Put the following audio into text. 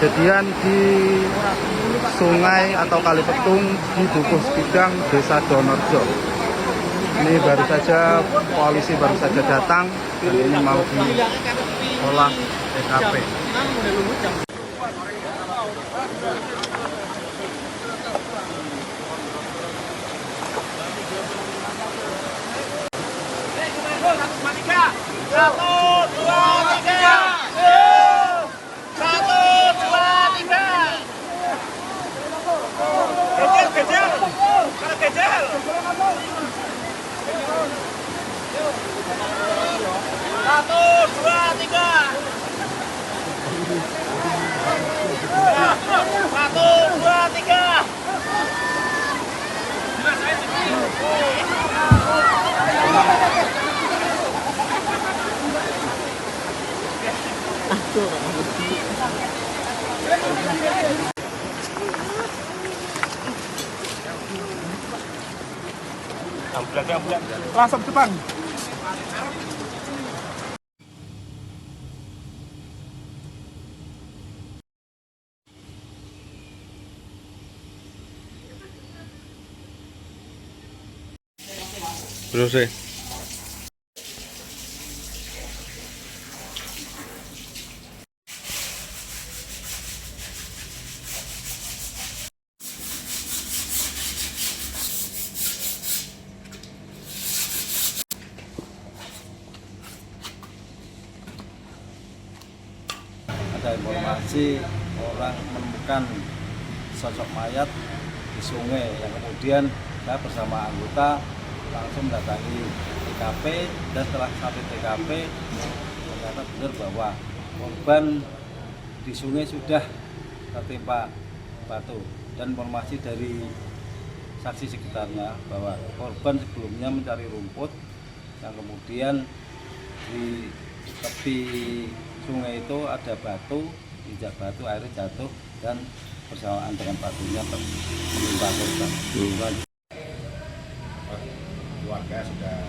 kejadian di sungai atau Kali Petung di Dukuh Bidang, Desa Donorjo. Ini baru saja polisi baru saja datang dan ini mau diolah TKP. Langsung depan. Terus ada informasi orang menemukan sosok mayat di sungai yang kemudian saya bersama anggota langsung mendatangi TKP, dan setelah sampai TKP ternyata benar bahwa korban di sungai sudah tertimpa batu, dan informasi dari saksi sekitarnya bahwa korban sebelumnya mencari rumput yang kemudian di tepi sungai itu ada batu, injak batu, airnya jatuh dan bersamaan dengan batunya menimpa korban. Keluarga sudah